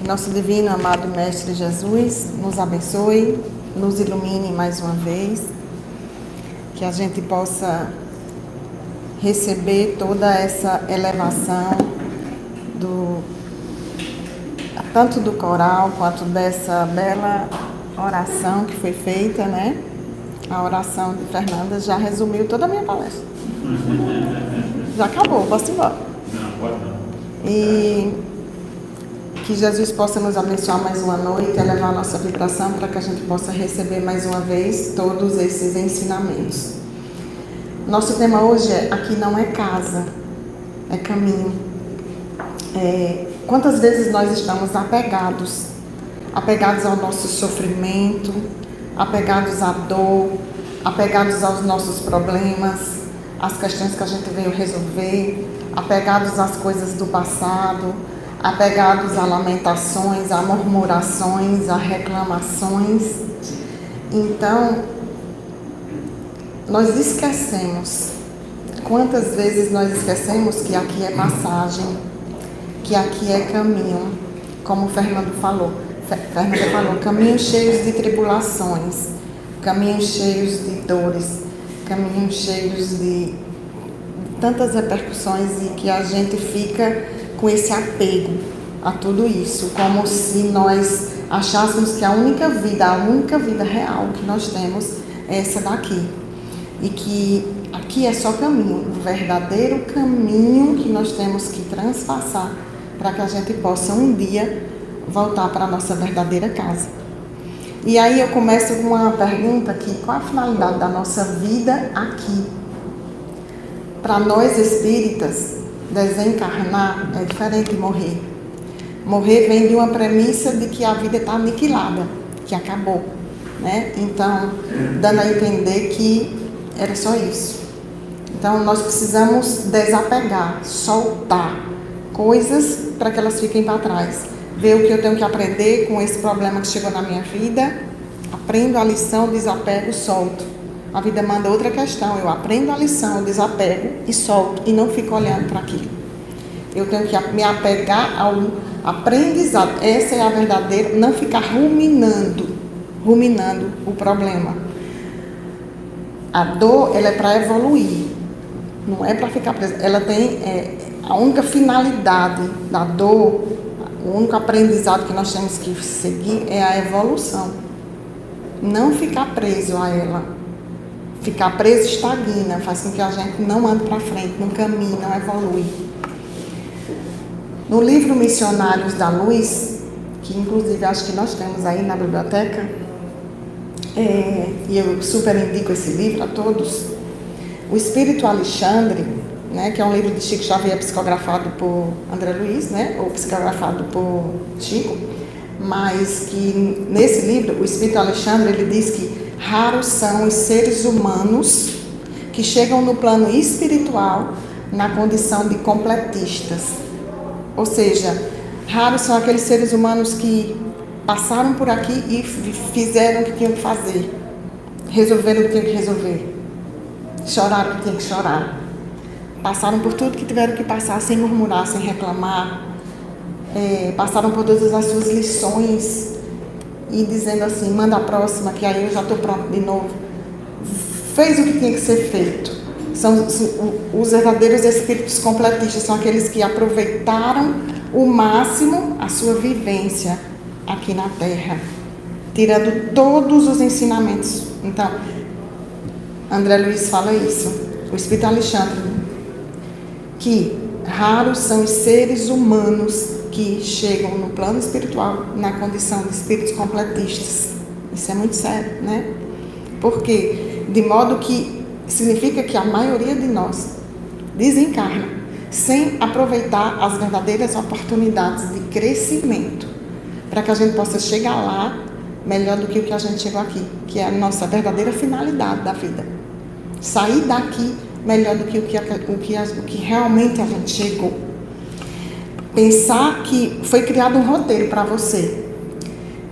Que nosso divino amado Mestre Jesus nos abençoe, nos ilumine mais uma vez, que a gente possa receber toda essa elevação tanto do coral quanto dessa bela oração que foi feita, né? A oração de Fernanda já resumiu toda a minha palestra. Já acabou, posso ir embora. Não, pode não. E que Jesus possa nos abençoar mais uma noite, elevar a nossa vibração para que a gente possa receber mais uma vez todos esses ensinamentos. Nosso tema hoje é: aqui não é casa, é caminho. Quantas vezes nós estamos apegados ao nosso sofrimento, apegados à dor, apegados aos nossos problemas, às questões que a gente veio resolver, apegados às coisas do passado, apegados a lamentações, a murmurações, a reclamações. Então, nós esquecemos. Quantas vezes nós esquecemos que aqui é passagem, que aqui é caminho, como Fernanda falou, caminhos cheios de tribulações, caminhos cheios de dores, caminhos cheios de tantas repercussões, e que a gente fica com esse apego a tudo isso, como se nós achássemos que a única vida real que nós temos é essa daqui, e que aqui é só caminho, o verdadeiro caminho que nós temos que transpassar para que a gente possa um dia voltar para a nossa verdadeira casa. E aí eu começo com uma pergunta aqui: qual a finalidade da nossa vida aqui? Para nós espíritas, desencarnar é diferente de morrer. Morrer vem de uma premissa de que a vida está aniquilada, que acabou, né? Então, dando a entender que era só isso. Então, nós precisamos desapegar, soltar coisas para que elas fiquem para trás. Ver o que eu tenho que aprender com esse problema que chegou na minha vida, aprendo a lição, desapego, solto. A vida manda outra questão: eu aprendo a lição, eu desapego e solto, e não fico olhando para aquilo. Eu tenho que me apegar ao aprendizado. Essa é a verdadeira, não ficar ruminando o problema. A dor, ela é para evoluir, não é para ficar presa. Ela tem a única finalidade da dor, o único aprendizado que nós temos que seguir é a evolução. Não ficar preso a ela. Ficar preso estagna, faz com que a gente não ande para frente, não caminhe, não evolui. No livro Missionários da Luz, que inclusive acho que nós temos aí na biblioteca, e eu super indico esse livro a todos, o Espírito Alexandre, né, que é um livro de Chico Xavier psicografado por André Luiz, né, ou psicografado por Chico, mas que nesse livro, o Espírito Alexandre, ele diz que raros são os seres humanos que chegam no plano espiritual na condição de completistas. Ou seja, raros são aqueles seres humanos que passaram por aqui e fizeram o que tinham que fazer, resolveram o que tinham que resolver, choraram o que tinham que chorar, passaram por tudo que tiveram que passar sem murmurar, sem reclamar, passaram por todas as suas lições e dizendo assim: manda a próxima, que aí eu já estou pronto de novo. Fez o que tinha que ser feito. São os verdadeiros espíritos completistas, são aqueles que aproveitaram o máximo a sua vivência aqui na Terra, tirando todos os ensinamentos. Então, André Luiz fala isso, o Espírito Alexandre, que raros são os seres humanos que chegam no plano espiritual na condição de espíritos completistas. Isso é muito sério, né? Porque, de modo que significa que a maioria de nós desencarna sem aproveitar as verdadeiras oportunidades de crescimento, para que a gente possa chegar lá melhor do que o que a gente chegou aqui, que é a nossa verdadeira finalidade da vida. Sair daqui melhor do que o que realmente a gente chegou. Pensar que foi criado um roteiro para você,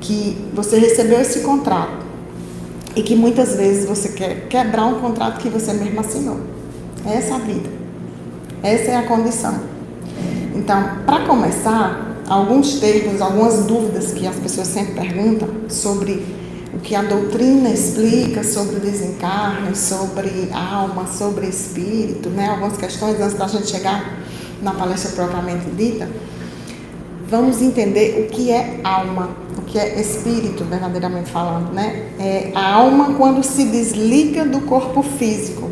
que você recebeu esse contrato e que muitas vezes você quer quebrar um contrato que você mesmo assinou. Essa é a vida. Essa é a condição. Então, para começar, alguns termos, algumas dúvidas que as pessoas sempre perguntam sobre o que a doutrina explica sobre o desencarne, sobre alma, sobre espírito, né? Algumas questões antes da gente chegar na palestra propriamente dita. Vamos entender o que é alma, o que é espírito, verdadeiramente falando, né? É a alma quando se desliga do corpo físico.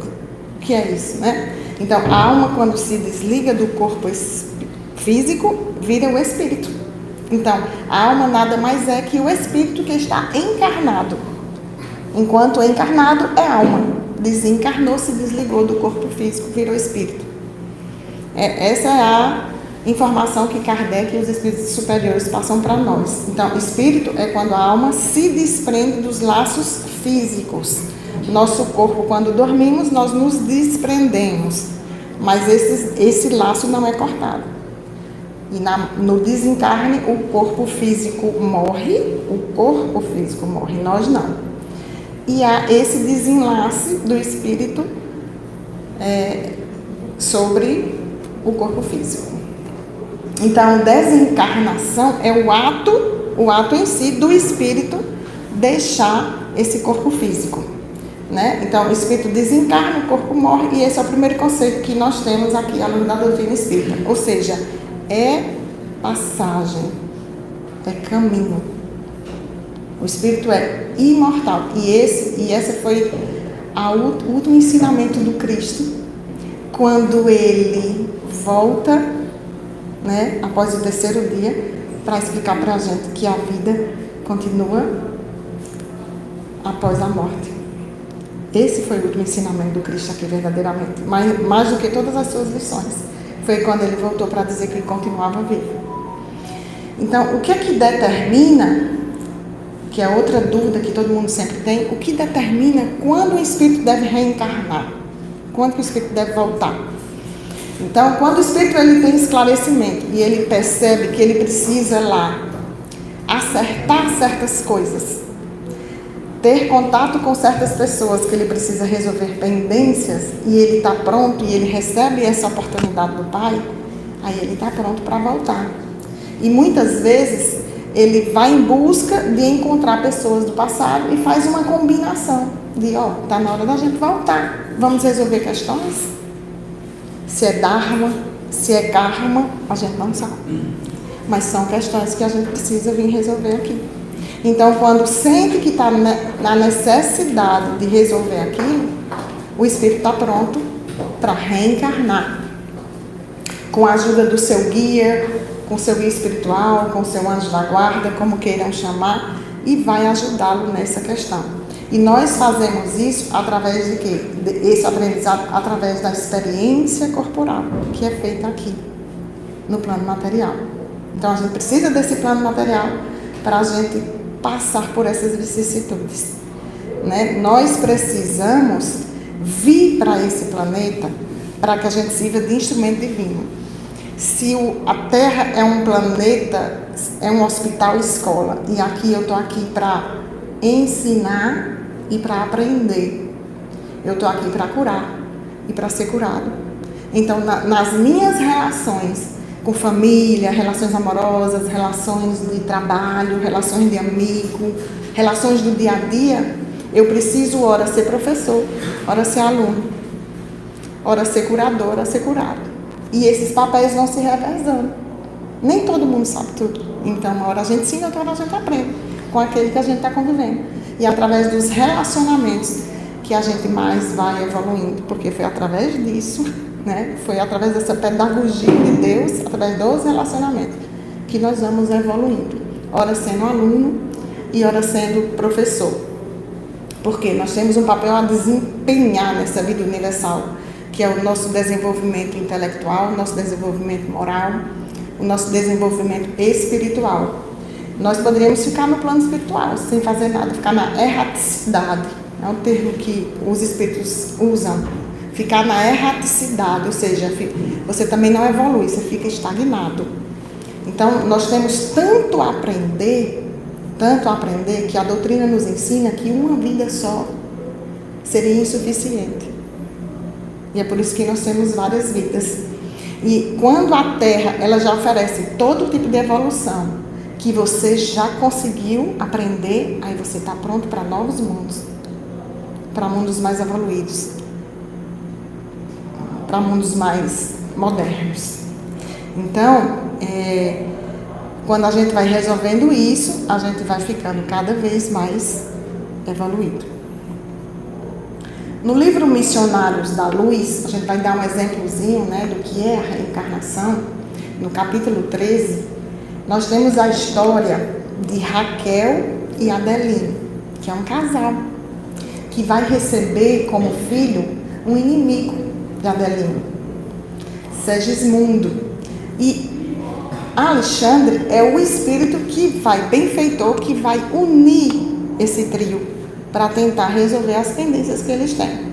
O que é isso, né? Então, a alma quando se desliga do corpo físico, vira o espírito. Então, a alma nada mais é que o espírito que está encarnado. Enquanto encarnado é alma. Desencarnou, se desligou do corpo físico, virou espírito. Essa é a informação que Kardec e os espíritos superiores passam para nós. Então, espírito é quando a alma se desprende dos laços físicos. Nosso corpo, quando dormimos, nós nos desprendemos. Mas esse laço não é cortado. E no desencarne, o corpo físico morre, nós não. E há esse desenlace do espírito sobre o corpo físico. Então, desencarnação é o ato em si do espírito deixar esse corpo físico, né? Então, o espírito desencarna, o corpo morre, e esse é o primeiro conceito que nós temos aqui à luz da doutrina espírita. Ou seja, é passagem, é caminho. O espírito é imortal. E esse foi o último ensinamento do Cristo, quando ele volta, né, após o terceiro dia, para explicar para a gente que a vida continua após a morte. Esse foi o último ensinamento do Cristo aqui, verdadeiramente. Mais do que todas as suas lições. Foi quando ele voltou para dizer que ele continuava vivo. Então, o que é que determina, que é outra dúvida que todo mundo sempre tem, o que determina quando o espírito deve reencarnar? Quando que o espírito deve voltar? Então, quando o espírito ele tem esclarecimento e ele percebe que ele precisa lá acertar certas coisas, ter contato com certas pessoas que ele precisa resolver pendências, e ele está pronto e ele recebe essa oportunidade do Pai, aí ele está pronto para voltar. E muitas vezes ele vai em busca de encontrar pessoas do passado e faz uma combinação de, está na hora da gente voltar, vamos resolver questões. Se é Dharma, se é Karma, a gente não sabe, mas são questões que a gente precisa vir resolver aqui. Então, quando sente que está na necessidade de resolver aquilo, o espírito está pronto para reencarnar. Com a ajuda do seu guia, com o seu guia espiritual, com o seu anjo da guarda, como queiram chamar, e vai ajudá-lo nessa questão. E nós fazemos isso através de quê? Esse aprendizado através da experiência corporal, que é feita aqui, no plano material. Então, a gente precisa desse plano material para a gente passar por essas vicissitudes, né? Nós precisamos vir para esse planeta para que a gente sirva de instrumento divino. Se a Terra é um planeta, é um hospital-escola, e aqui eu estou aqui para ensinar e para aprender. Eu estou aqui para curar e para ser curado. Então, nas minhas relações com família, relações amorosas, relações de trabalho, relações de amigo, relações do dia a dia, eu preciso, ora, ser professor, ora, ser aluno, ora, ser curador, ora, ser curado. E esses papéis vão se revezando. Nem todo mundo sabe tudo. Então, uma hora a gente ensina, outra hora a gente aprende com aquele que a gente está convivendo. E através dos relacionamentos que a gente mais vai evoluindo, porque foi através disso, né? Foi através dessa pedagogia de Deus, através dos relacionamentos, que nós vamos evoluindo. Ora sendo aluno e ora sendo professor. Porque nós temos um papel a desempenhar nessa vida universal, que é o nosso desenvolvimento intelectual, o nosso desenvolvimento moral, o nosso desenvolvimento espiritual. Nós poderíamos ficar no plano espiritual, sem fazer nada, ficar na erraticidade. É um termo que os espíritos usam. Ficar na erraticidade, ou seja, você também não evolui, você fica estagnado. Então, nós temos tanto a aprender, que a doutrina nos ensina que uma vida só seria insuficiente. E é por isso que nós temos várias vidas. E quando a Terra ela já oferece todo tipo de evolução que você já conseguiu aprender, aí você está pronto para novos mundos, para mundos mais evoluídos, para mundos mais modernos. Então, quando a gente vai resolvendo isso, a gente vai ficando cada vez mais evoluído. No livro Missionários da Luz, a gente vai dar um exemplozinho, do que é a reencarnação. No capítulo 13, nós temos a história de Raquel e Adeline, que é um casal, que vai receber como filho um inimigo de Adeline, Segismundo. E Alexandre é o espírito benfeitor, que vai unir esse trio para tentar resolver as pendências que eles têm.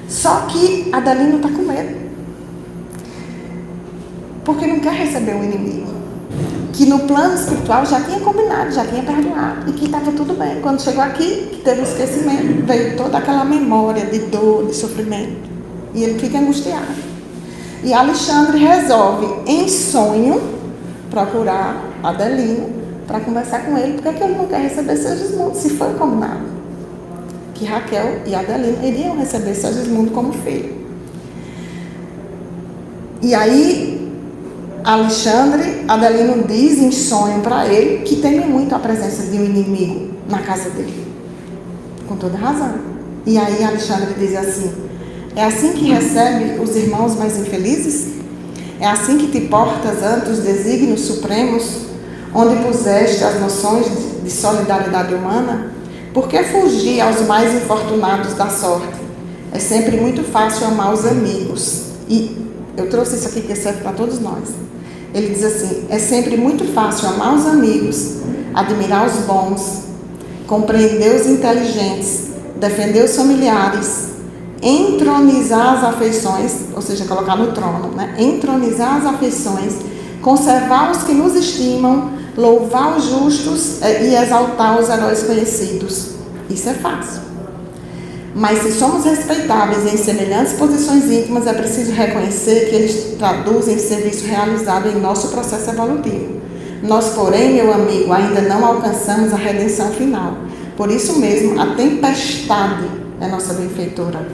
Só que Adeline está com medo, porque não quer receber o inimigo, que no plano espiritual já tinha combinado, já tinha perdoado, e que estava tudo bem. Quando chegou aqui, que teve um esquecimento, veio toda aquela memória de dor, de sofrimento, e ele fica angustiado. E Alexandre resolve, em sonho, procurar Adeline para conversar com ele, porque ele não quer receber Segismundo, se foi combinado que Raquel e Adeline iriam receber Segismundo como filho. E aí Adelino diz em sonho para ele que teme muito a presença de um inimigo na casa dele, com toda razão. E aí Alexandre diz assim: é assim que recebe os irmãos mais infelizes? É assim que te portas ante os desígnios supremos, onde puseste as noções de solidariedade humana? Por que fugir aos mais infortunados da sorte? É sempre muito fácil amar os amigos. E eu trouxe isso aqui que serve para todos nós. Ele diz assim: é sempre muito fácil amar os amigos, admirar os bons, compreender os inteligentes, defender os familiares, entronizar as afeições, ou seja, colocar no trono, entronizar as afeições, conservar os que nos estimam, louvar os justos e exaltar os heróis conhecidos. Isso é fácil. Mas se somos respeitáveis em semelhantes posições íntimas, é preciso reconhecer que eles traduzem serviço realizado em nosso processo evolutivo. Nós, porém, meu amigo, ainda não alcançamos a redenção final. Por isso mesmo, a tempestade é nossa benfeitora.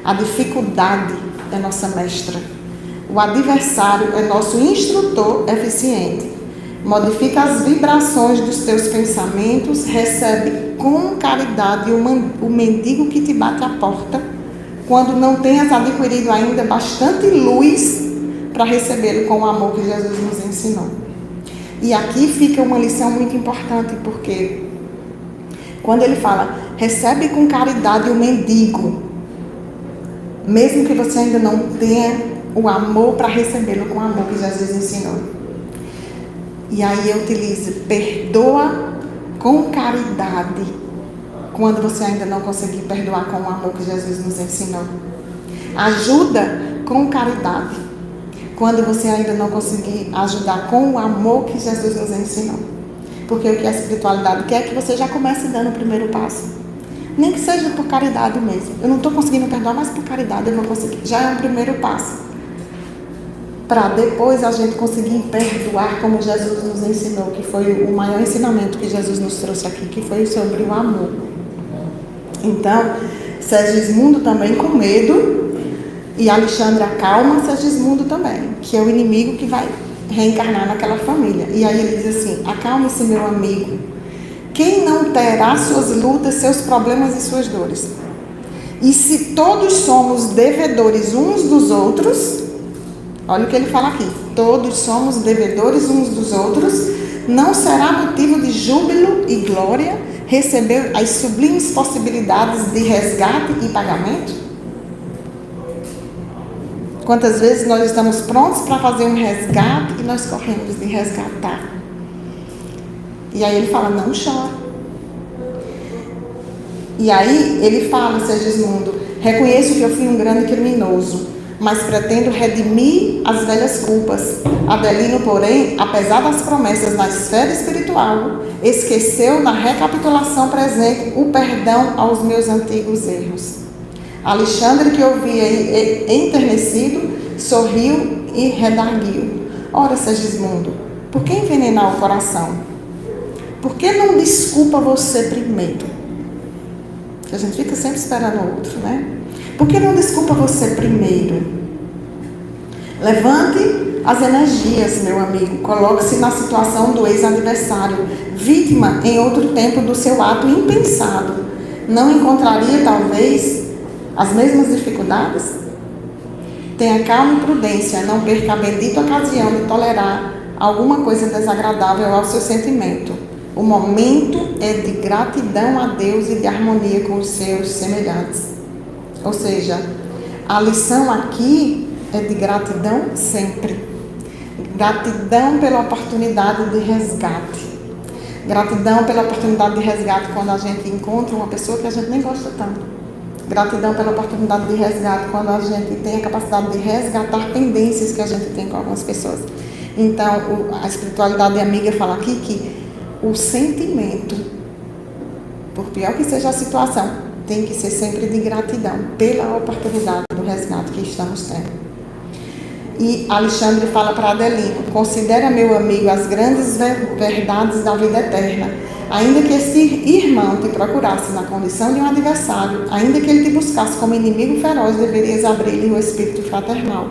A dificuldade é nossa mestra. O adversário é nosso instrutor eficiente. Modifica as vibrações dos teus pensamentos, recebe com caridade o mendigo que te bate à porta, quando não tenhas adquirido ainda bastante luz para recebê-lo com o amor que Jesus nos ensinou. E aqui fica uma lição muito importante, porque quando ele fala, recebe com caridade o mendigo, mesmo que você ainda não tenha o amor para recebê-lo com o amor que Jesus ensinou. E aí eu utilizo, perdoa com caridade, quando você ainda não conseguir perdoar com o amor que Jesus nos ensinou. Ajuda com caridade, quando você ainda não conseguir ajudar com o amor que Jesus nos ensinou. Porque o que a espiritualidade quer é que você já comece dando o primeiro passo. Nem que seja por caridade mesmo. Eu não estou conseguindo perdoar, mas por caridade eu vou conseguir. Já é o primeiro passo. Para depois a gente conseguir perdoar como Jesus nos ensinou, que foi o maior ensinamento que Jesus nos trouxe aqui, que foi sobre o amor. Então, Segismundo também com medo, e Alexandre acalma Segismundo também, que é o inimigo que vai reencarnar naquela família. E aí ele diz assim: acalme-se, meu amigo, quem não terá suas lutas, seus problemas e suas dores? E se todos somos devedores uns dos outros, olha o que ele fala aqui, todos somos devedores uns dos outros, não será motivo de júbilo e glória receber as sublimes possibilidades de resgate e pagamento? Quantas vezes nós estamos prontos para fazer um resgate e nós corremos de resgatar? E aí ele fala, não chora. E aí ele fala, Segismundo, reconheço que eu fui um grande criminoso, mas pretendo redimir as velhas culpas. Adelino, porém, apesar das promessas na esfera espiritual, esqueceu na recapitulação presente o perdão aos meus antigos erros. Alexandre, que ouvia enternecido, sorriu e redarguiu. Ora, Segismundo, por que envenenar o coração? Por que não desculpa você primeiro? Porque a gente fica sempre esperando o outro, né? Por que não desculpa você primeiro? Levante as energias, meu amigo. Coloque-se na situação do ex-adversário, vítima em outro tempo do seu ato impensado. Não encontraria, talvez, as mesmas dificuldades? Tenha calma e prudência, não perca a bendita ocasião de tolerar alguma coisa desagradável ao seu sentimento. O momento é de gratidão a Deus e de harmonia com os seus semelhantes. Ou seja, a lição aqui é de gratidão sempre. Gratidão pela oportunidade de resgate. Gratidão pela oportunidade de resgate quando a gente encontra uma pessoa que a gente nem gosta tanto. Gratidão pela oportunidade de resgate quando a gente tem a capacidade de resgatar pendências que a gente tem com algumas pessoas. Então, a espiritualidade amiga fala aqui que o sentimento, por pior que seja a situação, tem que ser sempre de gratidão pela oportunidade do resgate que estamos tendo. E Alexandre fala para Adelino: considera, meu amigo, as grandes verdades da vida eterna. Ainda que esse irmão te procurasse na condição de um adversário, ainda que ele te buscasse como inimigo feroz, deverias abrir-lhe o espírito fraternal.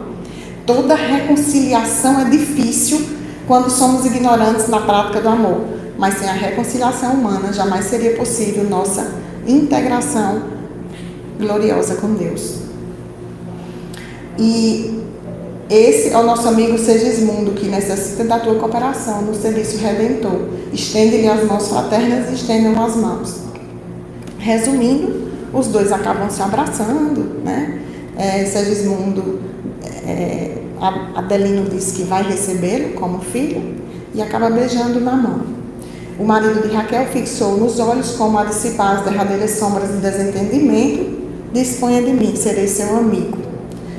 Toda reconciliação é difícil quando somos ignorantes na prática do amor, mas sem a reconciliação humana jamais seria possível nossa integração gloriosa com Deus. E esse é o nosso amigo Segismundo, que necessita da tua cooperação no serviço redentor. Estende-lhe as mãos fraternas e estendam as mãos. Resumindo, os dois acabam se abraçando, né? Segismundo, Adelino diz que vai recebê-lo como filho e acaba beijando na mão. O marido de Raquel fixou nos olhos como a dissipar as derradeiras sombras de desentendimento. Disponha de mim, serei seu amigo.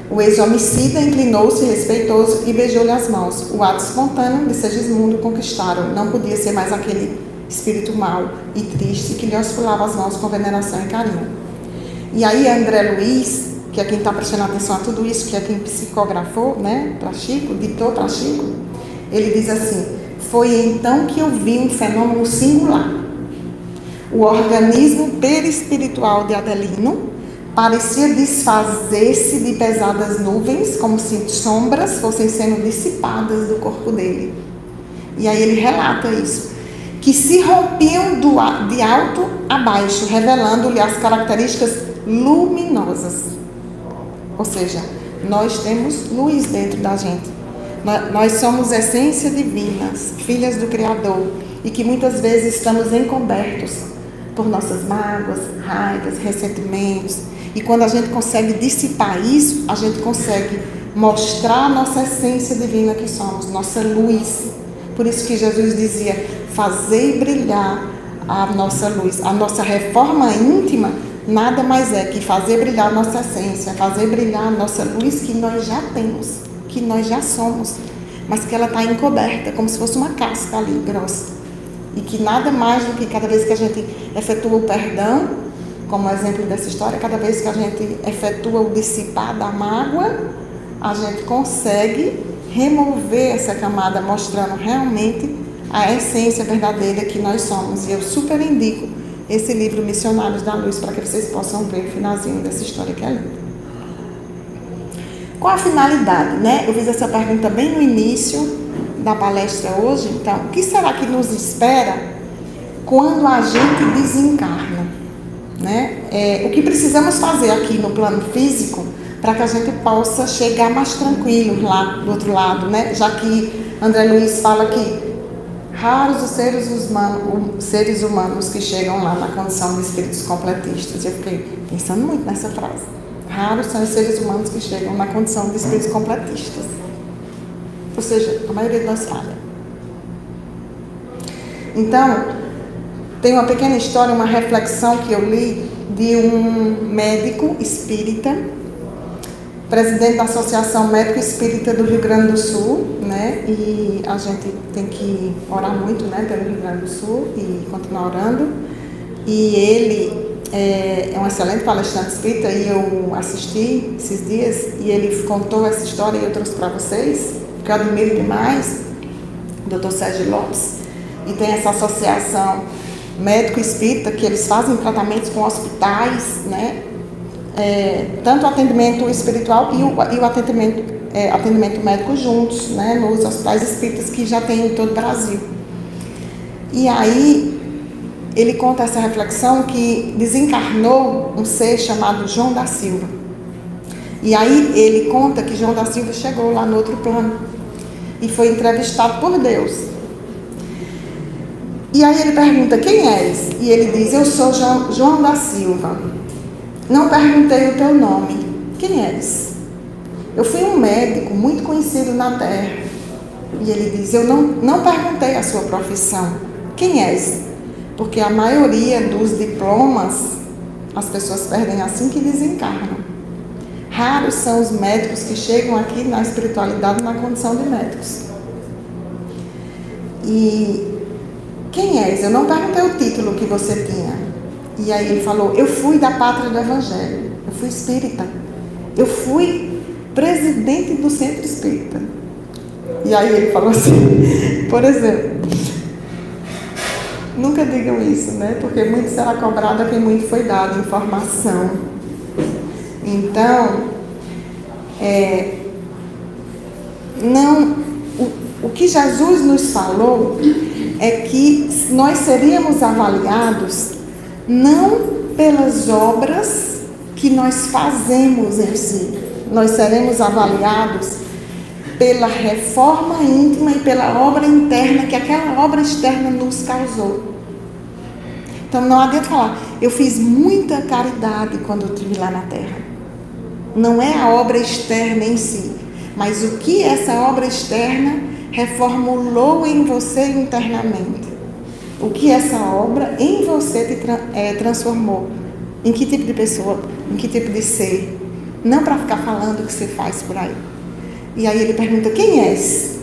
O ex-homicida inclinou-se respeitoso e beijou-lhe as mãos. O ato espontâneo de Segismundo conquistaram. Não podia ser mais aquele espírito mau e triste que lhe oscilava as mãos com veneração e carinho. E aí André Luiz, que é quem está prestando atenção a tudo isso, que é quem psicografou, né, para Chico, ditou para Chico, ele diz assim: foi então que eu vi um fenômeno singular. O organismo perispiritual de Adelino parecia desfazer-se de pesadas nuvens, como se sombras fossem sendo dissipadas do corpo dele. E aí ele relata isso, que se rompiam de alto a baixo, revelando-lhe as características luminosas. Ou seja, nós temos luz dentro da gente. Nós somos essência divinas, filhas do Criador, e que muitas vezes estamos encobertos por nossas mágoas, raivas, ressentimentos. E quando a gente consegue dissipar isso, a gente consegue mostrar a nossa essência divina que somos, nossa luz. Por isso que Jesus dizia: fazei brilhar a nossa luz. A nossa reforma íntima nada mais é que fazer brilhar a nossa essência, fazer brilhar a nossa luz que nós já temos, que nós já somos, mas que ela está encoberta, como se fosse uma casca ali, grossa. E que nada mais do que cada vez que a gente efetua o perdão, como exemplo dessa história, cada vez que a gente efetua o dissipar da mágoa, a gente consegue remover essa camada, mostrando realmente a essência verdadeira que nós somos. E eu super indico esse livro Missionários da Luz, para que vocês possam ver o finalzinho dessa história que é linda. Qual a finalidade, né? Eu fiz essa pergunta bem no início da palestra hoje. Então, o que será que nos espera quando a gente desencarna? Né? O que precisamos fazer aqui no plano físico para que a gente possa chegar mais tranquilo lá do outro lado, né? Já que André Luiz fala que raros os seres humanos que chegam lá na condição de espíritos completistas. Eu fiquei pensando muito nessa frase. Raros são os seres humanos que chegam na condição de espíritos completistas. Ou seja, a maioria de nós falha. Então, tem uma pequena história, uma reflexão que eu li de um médico espírita, presidente da Associação Médico Espírita do Rio Grande do Sul, né? E a gente tem que orar muito, né, pelo Rio Grande do Sul e continuar orando. E ele é um excelente palestrante espírita e eu assisti esses dias e ele contou essa história e eu trouxe para vocês, que eu admiro demais, o Dr. Sérgio Lopes, e tem essa associação médico espírita que eles fazem tratamentos com hospitais, né? Tanto o atendimento espiritual e o atendimento médico juntos, né? Nos hospitais espíritas que já tem em todo o Brasil. E aí ele conta essa reflexão que desencarnou um ser chamado João da Silva. E aí ele conta que João da Silva chegou lá no outro plano e foi entrevistado por Deus. E aí ele pergunta, quem és? E ele diz, eu sou João da Silva. Não perguntei o teu nome. Quem és? Eu fui um médico muito conhecido na Terra. E ele diz, eu não perguntei a sua profissão. Quem és? Porque a maioria dos diplomas as pessoas perdem assim que desencarnam. Raros são os médicos que chegam aqui na espiritualidade na condição de médicos. E quem és? Eu não perguntei o título que você tinha. E aí ele falou, eu fui da Pátria do Evangelho, eu fui espírita, eu fui presidente do Centro Espírita. E aí ele falou assim, por exemplo, nunca digam isso, né? Porque muito será cobrado a quem muito foi dado informação. Então, o que Jesus nos falou é que nós seríamos avaliados não pelas obras que nós fazemos em si, nós seremos avaliados pela reforma íntima e pela obra interna que aquela obra externa nos causou. Então não adianta falar, eu fiz muita caridade quando eu estive lá na Terra. Não é a obra externa em si, mas o que essa obra externa reformulou em você internamente. O que essa obra em você te transformou. Em que tipo de pessoa, em que tipo de ser. Não para ficar falando o que você faz por aí. E aí ele pergunta, quem és?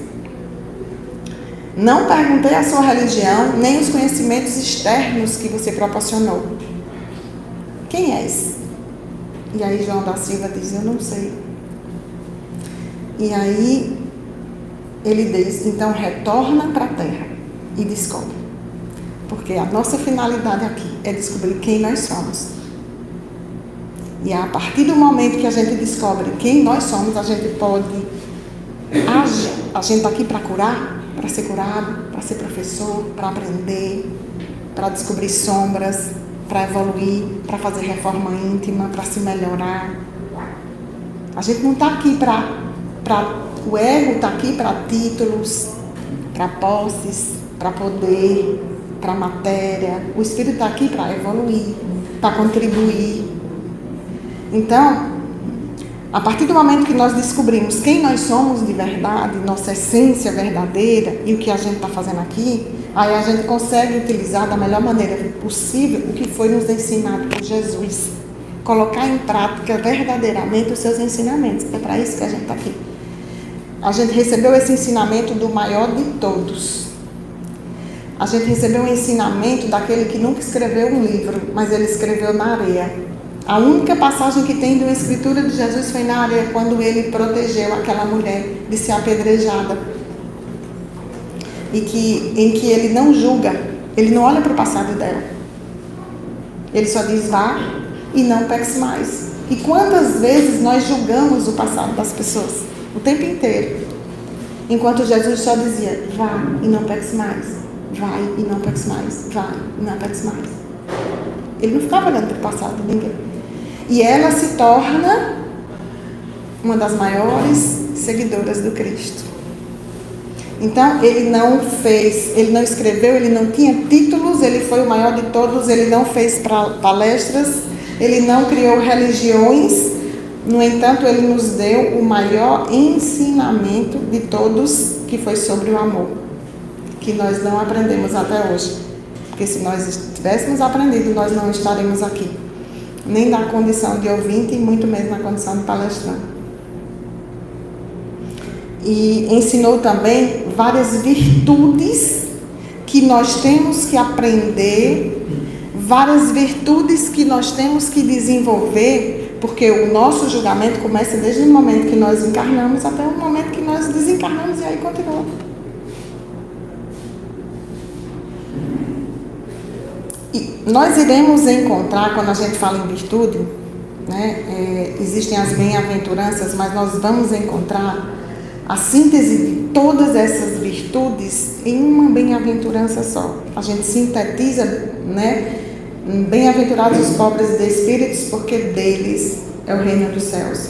Não perguntei a sua religião, nem os conhecimentos externos que você proporcionou. Quem és? E aí João da Silva diz, eu não sei. E aí ele diz, então retorna para a Terra e descobre. Porque a nossa finalidade aqui é descobrir quem nós somos. E a partir do momento que a gente descobre quem nós somos, a gente pode agir. A gente está aqui para curar, para ser curado, para ser professor, para aprender, para descobrir sombras, para evoluir, para fazer reforma íntima, para se melhorar. A gente não está aqui o ego está aqui para títulos, para posses, para poder, para matéria. O espírito está aqui para evoluir, para contribuir. Então, a partir do momento que nós descobrimos quem nós somos de verdade, nossa essência verdadeira e o que a gente está fazendo aqui, aí a gente consegue utilizar da melhor maneira possível o que foi nos ensinado por Jesus. Colocar em prática verdadeiramente os seus ensinamentos. É para isso que a gente está aqui. A gente recebeu esse ensinamento do maior de todos. A gente recebeu um ensinamento daquele que nunca escreveu um livro, mas ele escreveu na areia. A única passagem que tem de uma escritura de Jesus foi na areia, quando ele protegeu aquela mulher de ser apedrejada. Em que ele não julga, ele não olha para o passado dela. Ele só diz, vá e não peques mais. E quantas vezes nós julgamos o passado das pessoas? O tempo inteiro. Enquanto Jesus só dizia, vá e não peques mais. Vai e não peques mais. Vai e não peques mais. Ele não ficava olhando para o passado de ninguém. E ela se torna uma das maiores seguidoras do Cristo. Então, ele não escreveu, ele não tinha títulos, ele foi o maior de todos, ele não fez palestras, ele não criou religiões. No entanto, ele nos deu o maior ensinamento de todos, que foi sobre o amor, que nós não aprendemos até hoje. Porque se nós tivéssemos aprendido, nós não estaríamos aqui. Nem na condição de ouvinte, e muito menos na condição de palestrante. E ensinou também várias virtudes que nós temos que aprender, várias virtudes que nós temos que desenvolver, porque o nosso julgamento começa desde o momento que nós encarnamos até o momento que nós desencarnamos e aí continua. E nós iremos encontrar, quando a gente fala em virtude, né, existem as bem-aventuranças, mas nós vamos encontrar a síntese de todas essas virtudes em uma bem-aventurança só. A gente sintetiza, né? Bem-aventurados os pobres de espíritos, porque deles é o reino dos céus.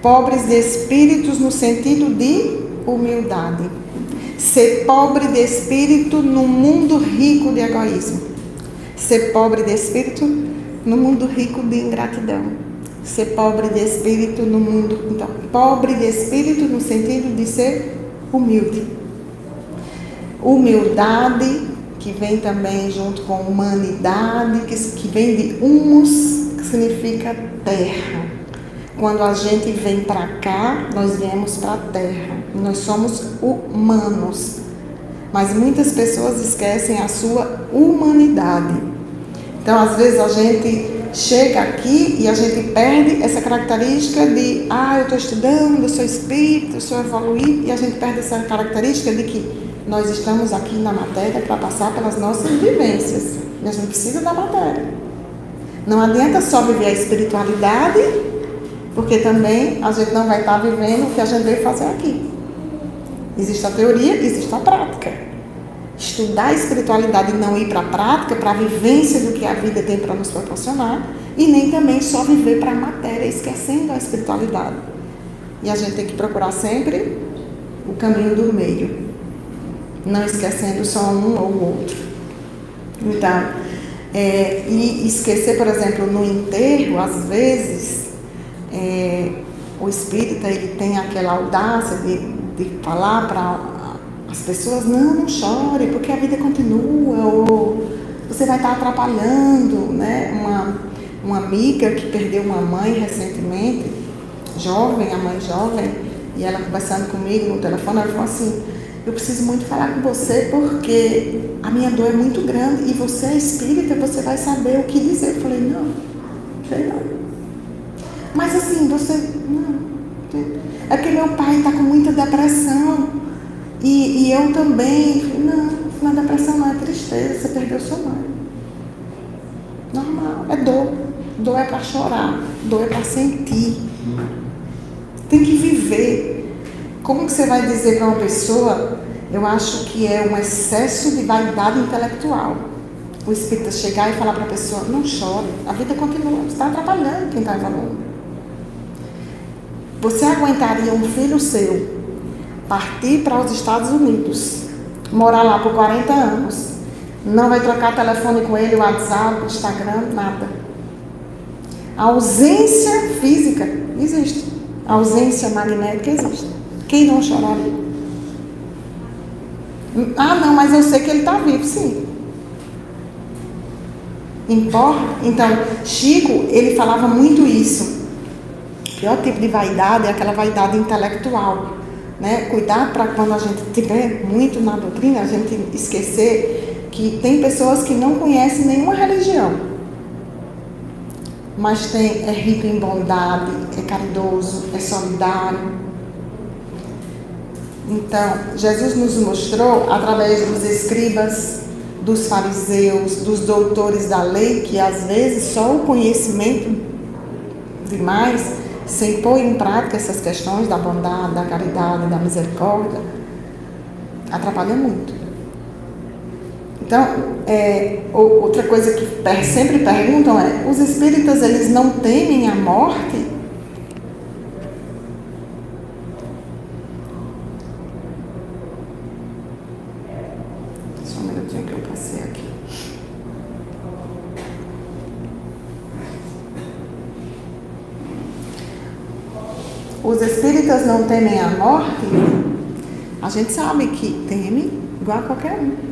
Pobres de espíritos no sentido de humildade. Ser pobre de espírito no mundo rico de egoísmo. Ser pobre de espírito no mundo rico de ingratidão. Ser pobre de espírito no mundo... Então, pobre de espírito no sentido de ser humilde. Humildade, que vem também junto com humanidade, que vem de humus, que significa terra. Quando a gente vem para cá, nós viemos para a terra. Nós somos humanos. Mas muitas pessoas esquecem a sua humanidade. Então, às vezes, a gente chega aqui e a gente perde essa característica de eu estou estudando, eu sou espírito, eu sou evoluído, e a gente perde essa característica de que nós estamos aqui na matéria para passar pelas nossas vivências. E a gente precisa da matéria. Não adianta só viver a espiritualidade, porque também a gente não vai estar vivendo o que a gente veio fazer aqui. Existe a teoria, existe a prática. Estudar a espiritualidade e não ir para a prática, para a vivência do que a vida tem para nos proporcionar, e nem também só viver para a matéria, esquecendo a espiritualidade. E a gente tem que procurar sempre o caminho do meio, não esquecendo só um ou o outro. Então, e esquecer, por exemplo, no enterro, às vezes, o espírita ele tem aquela audácia de falar para as pessoas, não chore, porque a vida continua, ou você vai estar atrapalhando, né? Uma amiga que perdeu uma mãe recentemente, jovem, a mãe jovem, e ela conversando comigo no telefone, ela falou assim, eu preciso muito falar com você, porque a minha dor é muito grande, e você é espírita, você vai saber o que dizer. Eu falei, não, sei não. Mas assim, você, não, é porque meu pai está com muita depressão, e eu também. Não é depressão, não é tristeza, você perdeu sua mãe. Normal, é dor. Dor é para chorar, dor é para sentir. Tem que viver. Como que você vai dizer para uma pessoa, eu acho que é um excesso de vaidade intelectual. O espírita chegar e falar para a pessoa, não chore, a vida continua, você está atrapalhando quem está evoluindo. Você aguentaria um filho seu partir para os Estados Unidos, morar lá por 40 anos, não vai trocar telefone com ele, WhatsApp, Instagram, nada. A ausência física existe, a ausência magnética existe. Quem não choraria? Não, mas eu sei que ele está vivo, sim. Importa? Então, Chico, ele falava muito isso. O pior tipo de vaidade é aquela vaidade intelectual. Né? Cuidar para quando a gente estiver muito na doutrina, a gente esquecer que tem pessoas que não conhecem nenhuma religião, mas é rico em bondade, é caridoso, é solidário. Então, Jesus nos mostrou, através dos escribas, dos fariseus, dos doutores da lei, que às vezes só o conhecimento demais, sem pôr em prática essas questões da bondade, da caridade, da misericórdia, atrapalha muito. Então, outra coisa que sempre perguntam é, os espíritas, eles não temem a morte? Só um minutinho que eu passei aqui. Os espíritas não temem a morte? A gente sabe que teme, igual a qualquer um.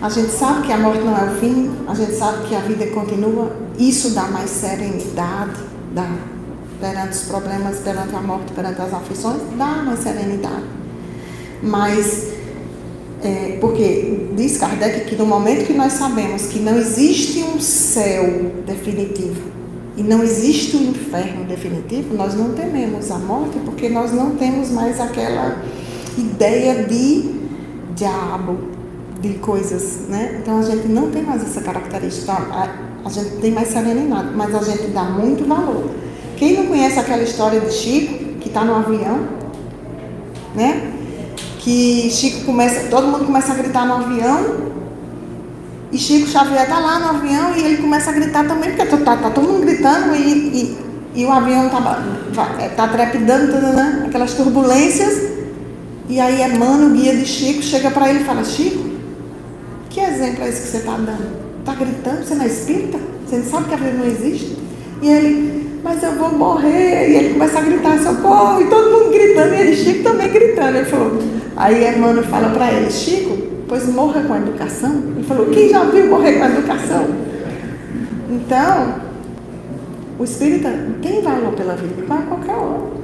A gente sabe que a morte não é o fim, a gente sabe que a vida continua. Isso dá mais serenidade, perante os problemas, perante a morte, perante as aflições, dá mais serenidade. Mas Porque diz Kardec que no momento que nós sabemos que não existe um céu definitivo e não existe um inferno definitivo, nós não tememos a morte, porque nós não temos mais aquela ideia de diabo, de coisas, né? Então a gente não tem mais essa característica, a gente tem mais serenidade, mas a gente dá muito valor. Quem não conhece aquela história de Chico, que está no avião, né? Que Chico todo mundo começa a gritar no avião, e Chico Xavier está lá no avião e ele começa a gritar também, porque tá todo mundo gritando e o avião tá trepidando, né? Aquelas turbulências. E aí Emmanuel, o guia de Chico, chega para ele e fala: Chico, que exemplo é esse que você está dando? Está gritando? Você não é espírita? Você não sabe que a vida não existe? E ele: mas eu vou morrer. E ele começa a gritar: socorro! E todo mundo gritando, e ele, Chico, também gritando. Ele falou, aí Emmanuel fala para ele: Chico, pois morra com a educação. Ele falou: quem já viu morrer com a educação? Então, o espírita tem valor pela vida, igual a qualquer hora.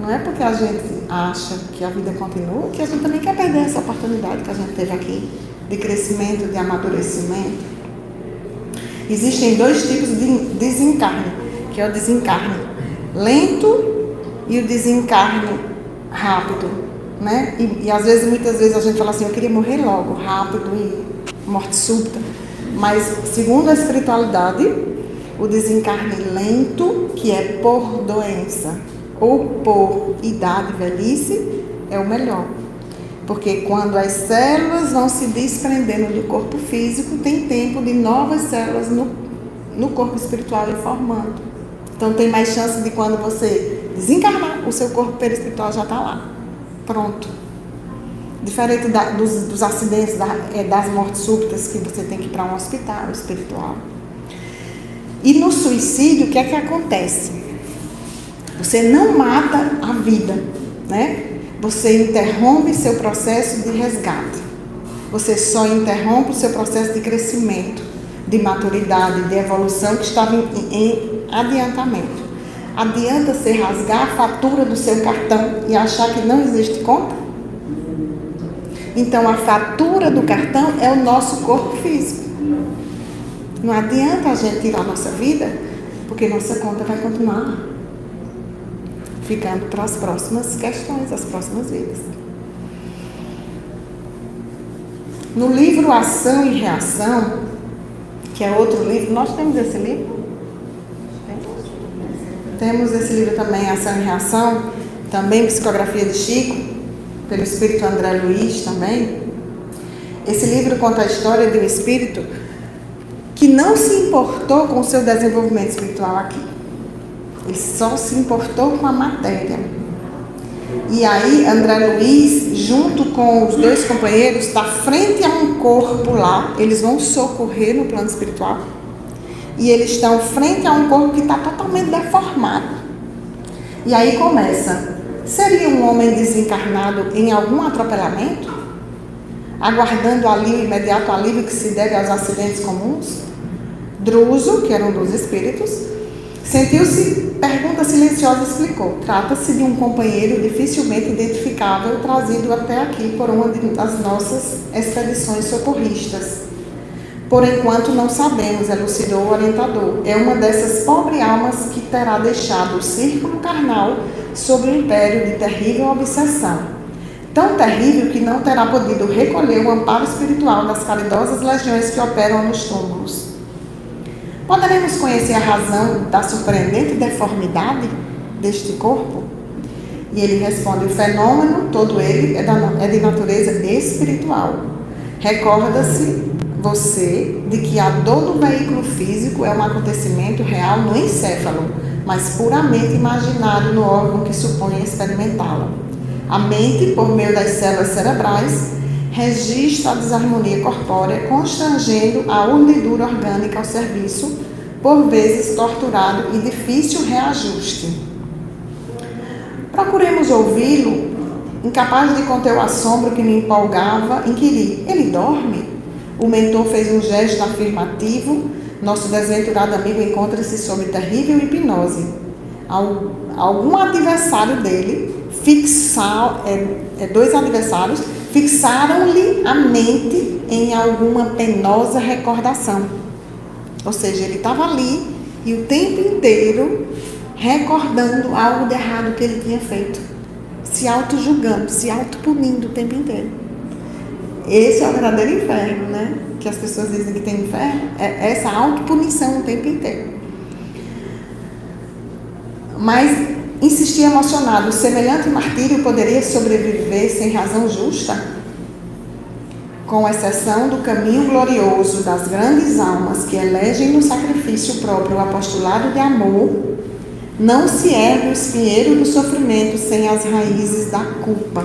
Não é porque a gente acha que a vida continua que a gente também quer perder essa oportunidade que a gente teve aqui de crescimento, de amadurecimento. Existem 2 tipos de desencarne, que é o desencarne lento e o desencarne rápido, né? E às vezes, muitas vezes a gente fala assim: eu queria morrer logo, rápido e morte súbita. Mas segundo a espiritualidade, o desencarne lento, que é por doença ou por idade, velhice, é o melhor. Porque quando as células vão se desprendendo do corpo físico, tem tempo de novas células no corpo espiritual ir formando. Então tem mais chance de, quando você desencarnar, o seu corpo perispiritual já está lá, pronto. Diferente dos acidentes, das mortes súbitas, que você tem que ir para um hospital espiritual. E no suicídio, o que é que acontece? Você não mata a vida, né? Você interrompe seu processo de resgate. Você só interrompe o seu processo de crescimento, de maturidade, de evolução que estava em adiantamento. Adianta você rasgar a fatura do seu cartão e achar que não existe conta? Então a fatura do cartão é o nosso corpo físico. Não adianta a gente tirar a nossa vida, porque nossa conta vai continuar ficando para as próximas questões, as próximas vidas. No livro Ação e Reação, que é outro livro, nós temos esse livro? Temos esse livro também, Ação e Reação, também psicografia de Chico, pelo espírito André Luiz também. Esse livro conta a história de um espírito que não se importou com o seu desenvolvimento espiritual aqui. Ele só se importou com a matéria. E aí, André Luiz, junto com os 2 companheiros, está frente a um corpo lá. Eles vão socorrer no plano espiritual. E eles estão frente a um corpo que está totalmente deformado. E aí começa: seria um homem desencarnado em algum atropelamento? Aguardando o imediato alívio que se deve aos acidentes comuns? Druso, que era um dos espíritos, pergunta silenciosa explicou: trata-se de um companheiro dificilmente identificável trazido até aqui por uma das nossas expedições socorristas. Por enquanto não sabemos, elucidou o orientador. É uma dessas pobres almas que terá deixado o círculo carnal sob o império de terrível obsessão. Tão terrível que não terá podido recolher o amparo espiritual das caridosas legiões que operam nos túmulos. Poderemos conhecer a razão da surpreendente deformidade deste corpo? E ele responde: o fenômeno, todo ele, é de natureza espiritual. Recorda-se você de que a dor do veículo físico é um acontecimento real no encéfalo, mas puramente imaginário no órgão que supõe experimentá-la. A mente, por meio das células cerebrais, registra a desarmonia corpórea, constrangendo a urdidura orgânica ao serviço, por vezes torturado e difícil reajuste. Procuremos ouvi-lo, incapaz de conter o assombro que me empolgava, inquiri: ele dorme? O mentor fez um gesto afirmativo. Nosso desventurado amigo encontra-se sob terrível hipnose. Algum adversário dele, 2 adversários, fixaram-lhe a mente em alguma penosa recordação. Ou seja, ele estava ali e o tempo inteiro recordando algo de errado que ele tinha feito, se auto-julgando, se auto-punindo o tempo inteiro. Esse é o verdadeiro inferno, né? Que as pessoas dizem que tem inferno, é essa auto-punição o tempo inteiro. Mas insistia emocionado: semelhante martírio poderia sobreviver sem razão justa? Com exceção do caminho glorioso das grandes almas que elegem no sacrifício próprio o apostolado de amor, não se ergue o espinheiro do sofrimento sem as raízes da culpa.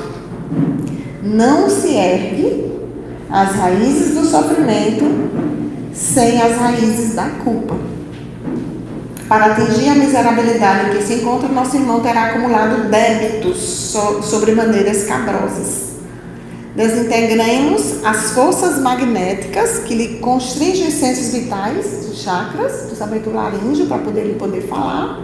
Não se ergue as raízes do sofrimento sem as raízes da culpa. Para atingir a miserabilidade em que se encontra, nosso irmão terá acumulado débitos sobremaneira escabrosas. Desintegremos as forças magnéticas que lhe constringem os centros vitais, os chakras, principalmente o laríngeo, para poder falar,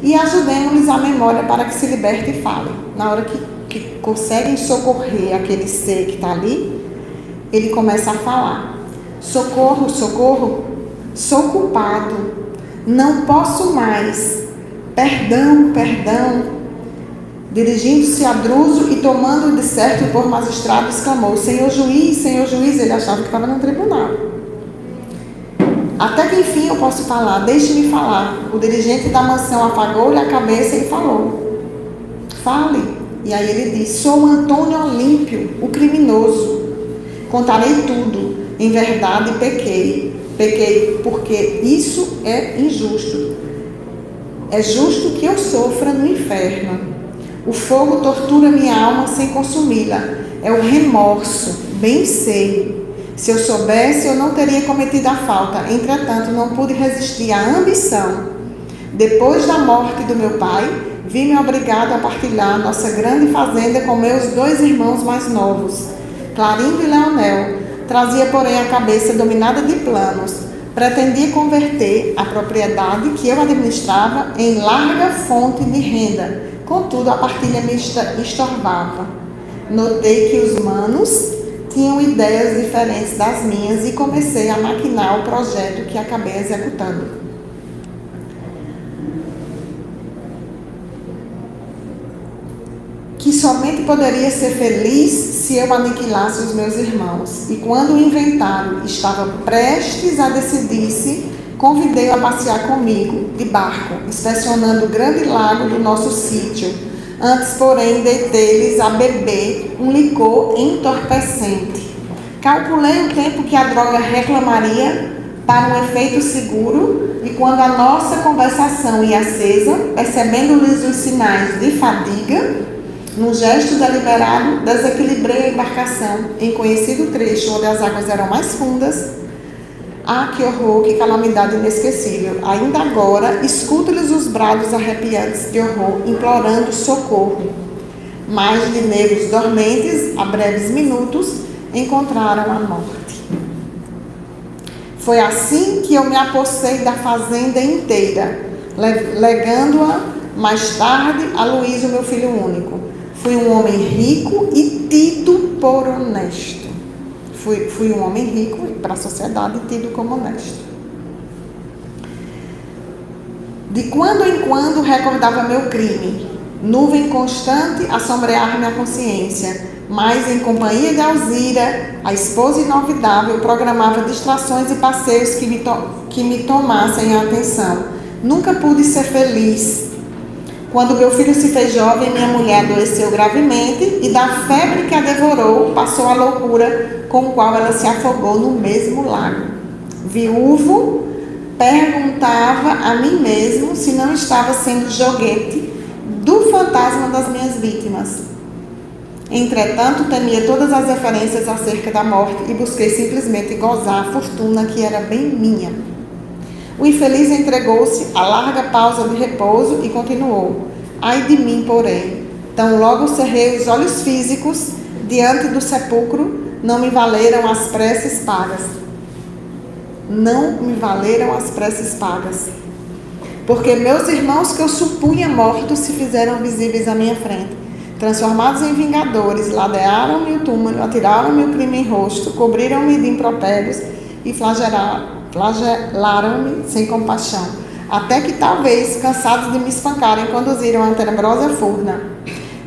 e ajudemos-lhes a memória para que se liberte e fale. Na hora que conseguem socorrer aquele ser que está ali, ele começa a falar: socorro, socorro, sou culpado, não posso mais, perdão, perdão. Dirigindo-se a Druso e tomando de certo por magistrado, exclamou: Senhor juiz, ele achava que estava no tribunal. Até que enfim eu posso falar, deixe-me falar. O dirigente da mansão apagou-lhe a cabeça e falou: fale. E aí ele disse: sou Antônio Olímpio, o criminoso. Contarei tudo. Em verdade pequei porque isso é injusto. É justo que eu sofra no inferno. O fogo tortura minha alma sem consumi-la. É o remorso, bem sei. Se eu soubesse, eu não teria cometido a falta. Entretanto, não pude resistir à ambição. Depois da morte do meu pai, vi-me obrigado a partilhar nossa grande fazenda com meus 2 irmãos mais novos, Clarindo e Leonel. Trazia, porém, a cabeça dominada de planos. Pretendia converter a propriedade que eu administrava em larga fonte de renda. Contudo, a partilha me estorvava. Notei que os manos tinham ideias diferentes das minhas e comecei a maquinar o projeto que acabei executando. Que somente poderia ser feliz se eu aniquilasse os meus irmãos. E quando o inventário estava prestes a decidir-se, convidei-o a passear comigo, de barco, inspecionando o grande lago do nosso sítio. Antes, porém, deitei-lhes a beber um licor entorpecente. Calculei o tempo que a droga reclamaria para um efeito seguro, e quando a nossa conversação ia acesa, percebendo-lhes os sinais de fadiga, num gesto deliberado, desequilibrei a embarcação em conhecido trecho onde as águas eram mais fundas. Ah, que horror, que calamidade inesquecível! Ainda agora, escuto-lhes os brados arrepiantes de horror, implorando socorro. Mas de negros dormentes, a breves minutos, encontraram a morte. Foi assim que eu me apossei da fazenda inteira, legando-a mais tarde a Luísio, meu filho único. Fui um homem rico e tido por honesto. Fui um homem rico para a sociedade tido como honesto. De quando em quando recordava meu crime, nuvem constante a sombrear minha consciência, mas em companhia de Alzira, a esposa inovidável, programava distrações e passeios que me tomassem a atenção. Nunca pude ser feliz. Quando meu filho se fez jovem, minha mulher adoeceu gravemente e da febre que a devorou, passou a loucura com a qual ela se afogou no mesmo lago. Viúvo, perguntava a mim mesmo se não estava sendo joguete do fantasma das minhas vítimas. Entretanto, temia todas as referências acerca da morte e busquei simplesmente gozar a fortuna que era bem minha. O infeliz entregou-se a larga pausa de repouso e continuou: ai de mim, porém, tão logo cerrei os olhos físicos diante do sepulcro, não me valeram as preces pagas. Não me valeram as preces pagas. Porque meus irmãos que eu supunha mortos se fizeram visíveis à minha frente. Transformados em vingadores, ladearam-me o túmulo, atiraram-me o crime em rosto, cobriram-me de impropérios e flagelaram-me sem compaixão, até que talvez, cansados de me espancarem, conduziram à tenebrosa furna.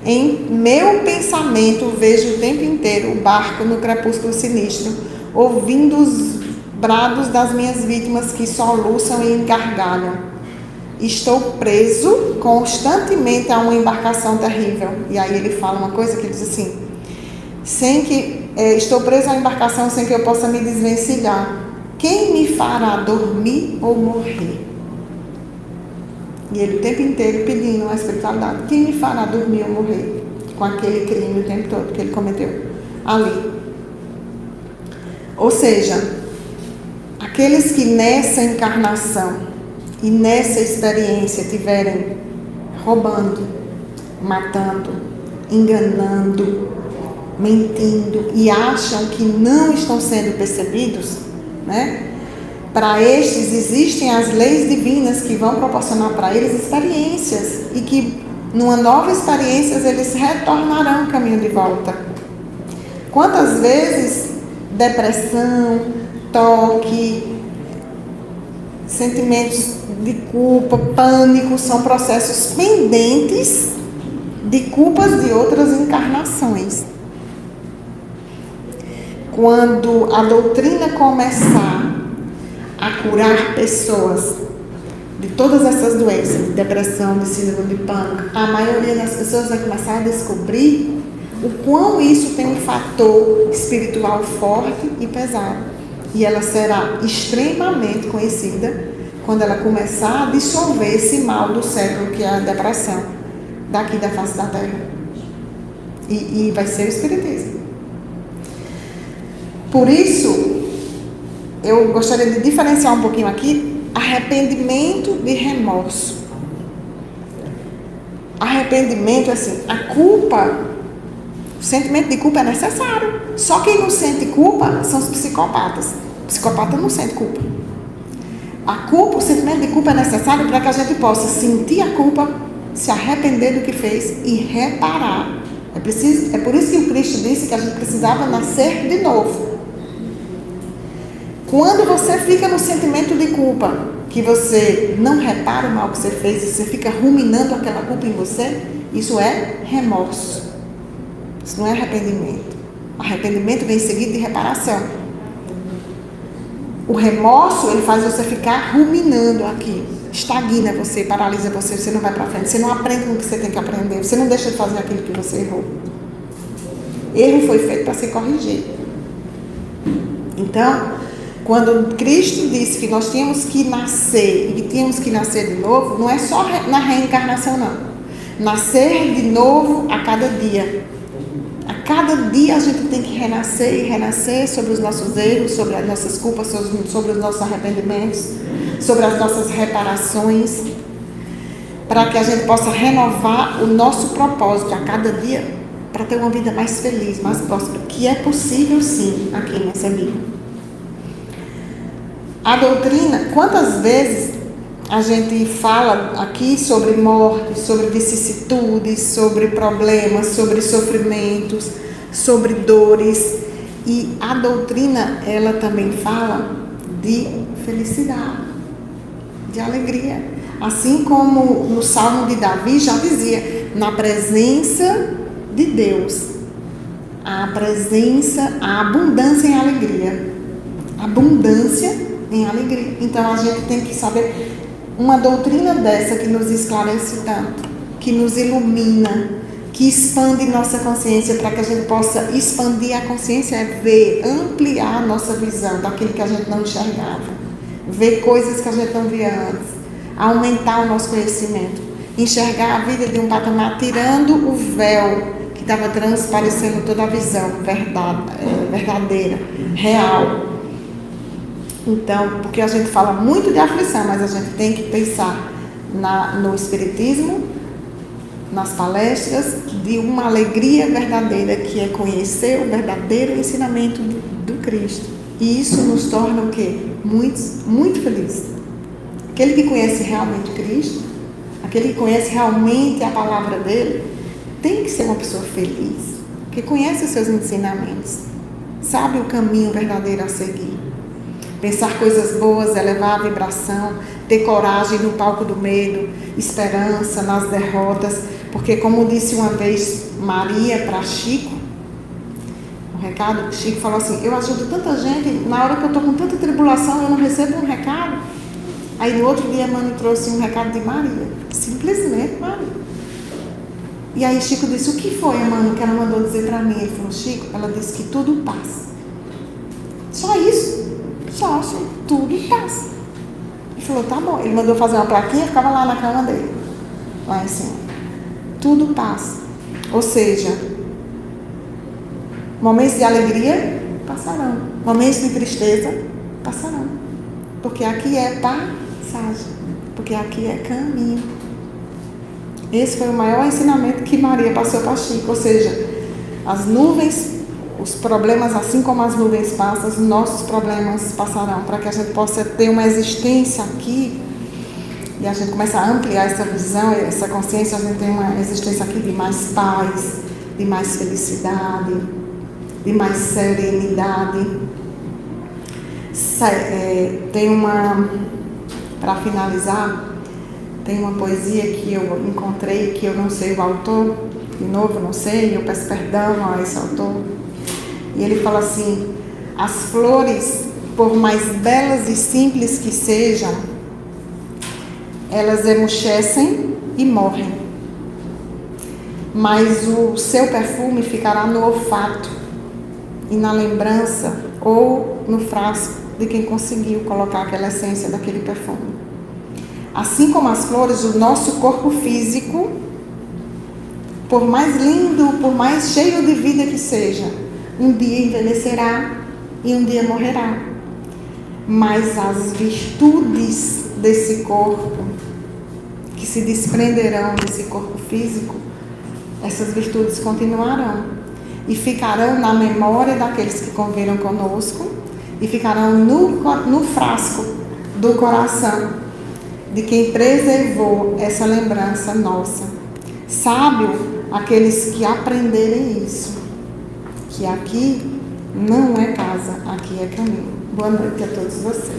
Em meu pensamento vejo o tempo inteiro o barco no crepúsculo sinistro, ouvindo os brados das minhas vítimas que soluçam e gargalham. Estou preso constantemente a uma embarcação terrível. E aí ele fala uma coisa que diz assim: estou preso a uma embarcação sem que eu possa me desvencilhar. Quem me fará dormir ou morrer? E ele o tempo inteiro pedindo a espiritualidade: quem me fará dormir ou morrer? Com aquele crime o tempo todo que ele cometeu ali. Ou seja, aqueles que nessa encarnação e nessa experiência tiverem roubando, matando, enganando, mentindo e acham que não estão sendo percebidos, né? Para estes existem as leis divinas que vão proporcionar para eles experiências e que numa nova experiência eles retornarão o caminho de volta. Quantas vezes depressão, toque, sentimentos de culpa, pânico, são processos pendentes de culpas de outras encarnações. Quando a doutrina começar a curar pessoas de todas essas doenças, de depressão, de síndrome de pânico, a maioria das pessoas vai começar a descobrir o quão isso tem um fator espiritual forte e pesado. E ela será extremamente conhecida quando ela começar a dissolver esse mal do século que é a depressão daqui da face da Terra. E vai ser o Espiritismo. Por isso, eu gostaria de diferenciar um pouquinho aqui arrependimento de remorso. Arrependimento, assim, a culpa, o sentimento de culpa é necessário. Só quem não sente culpa são os psicopatas. O psicopata não sente culpa. A culpa, o sentimento de culpa é necessário para que a gente possa sentir a culpa, se arrepender do que fez e reparar. É por isso que o Cristo disse que a gente precisava nascer de novo. Quando você fica no sentimento de culpa, que você não repara o mal que você fez e você fica ruminando aquela culpa em você, isso é remorso. Isso não é arrependimento. Arrependimento vem seguido de reparação. O remorso, ele faz você ficar ruminando aqui. Estagna você, paralisa você, você não vai para frente, você não aprende o que você tem que aprender, você não deixa de fazer aquilo que você errou. Erro foi feito para ser corrigido. Então, quando Cristo disse que nós tínhamos que nascer e que tínhamos que nascer de novo, não é só na reencarnação, não. Nascer de novo a cada dia. A cada dia a gente tem que renascer e renascer sobre os nossos erros, sobre as nossas culpas, sobre os nossos arrependimentos, sobre as nossas reparações, para que a gente possa renovar o nosso propósito a cada dia, para ter uma vida mais feliz, mais próspera, que é possível sim aqui nessa vida. A doutrina, quantas vezes a gente fala aqui sobre morte, sobre vicissitudes, sobre problemas, sobre sofrimentos, sobre dores. E a doutrina, ela também fala de felicidade, de alegria. Assim como no Salmo de Davi já dizia, na presença de Deus, a abundância em alegria. Abundância em alegria. Então a gente tem que saber. Uma doutrina dessa que nos esclarece tanto, que nos ilumina, que expande nossa consciência para que a gente possa expandir a consciência, é ver, ampliar a nossa visão daquilo que a gente não enxergava, ver coisas que a gente não via antes, aumentar o nosso conhecimento, enxergar a vida de um patamar, tirando o véu que estava transparecendo toda a visão verdadeira, real. Então, porque a gente fala muito de aflição, mas a gente tem que pensar no Espiritismo, nas palestras, de uma alegria verdadeira, que é conhecer o verdadeiro ensinamento do Cristo. E isso nos torna o quê? Muito felizes. Aquele que conhece realmente Cristo, aquele que conhece realmente a palavra dele, tem que ser uma pessoa feliz, que conhece os seus ensinamentos, sabe o caminho verdadeiro a seguir. Pensar coisas boas, elevar a vibração, ter coragem no palco do medo, esperança nas derrotas, porque como disse uma vez Maria para Chico, um recado, Chico falou assim, eu ajudo tanta gente, na hora que eu estou com tanta tribulação, eu não recebo um recado. Aí no outro dia a mãe trouxe um recado de Maria, simplesmente Maria. E aí Chico disse, o que foi, mãe, que ela mandou dizer para mim? Ele falou, Chico, ela disse que tudo passa. Só isso, só tudo passa. Ele falou, tá bom. Ele mandou fazer uma plaquinha, ficava lá na cama dele, lá em cima. Tudo passa. Ou seja, momentos de alegria passarão, momentos de tristeza passarão, porque aqui é passagem, porque aqui é caminho. Esse foi o maior ensinamento que Maria passou para Chico, ou seja, as nuvens, os problemas, assim como as nuvens passam, os nossos problemas passarão, para que a gente possa ter uma existência aqui, e a gente começa a ampliar essa visão, essa consciência, a gente tem uma existência aqui de mais paz, de mais felicidade, de mais serenidade. Tem uma, para finalizar, tem uma poesia que eu encontrei, que eu não sei o autor, de novo não sei, eu peço perdão a esse autor, e ele fala assim, as flores, por mais belas e simples que sejam, elas emurchecem e morrem, mas o seu perfume ficará no olfato e na lembrança ou no frasco de quem conseguiu colocar aquela essência daquele perfume. Assim como as flores, o nosso corpo físico, por mais lindo, por mais cheio de vida que seja, um dia envelhecerá e um dia morrerá. Mas as virtudes desse corpo, que se desprenderão desse corpo físico, essas virtudes continuarão e ficarão na memória daqueles que conviveram conosco e ficarão no frasco do coração de quem preservou essa lembrança nossa. Sábio aqueles que aprenderem isso, que aqui não é casa, aqui é caminho. Boa noite a todos vocês.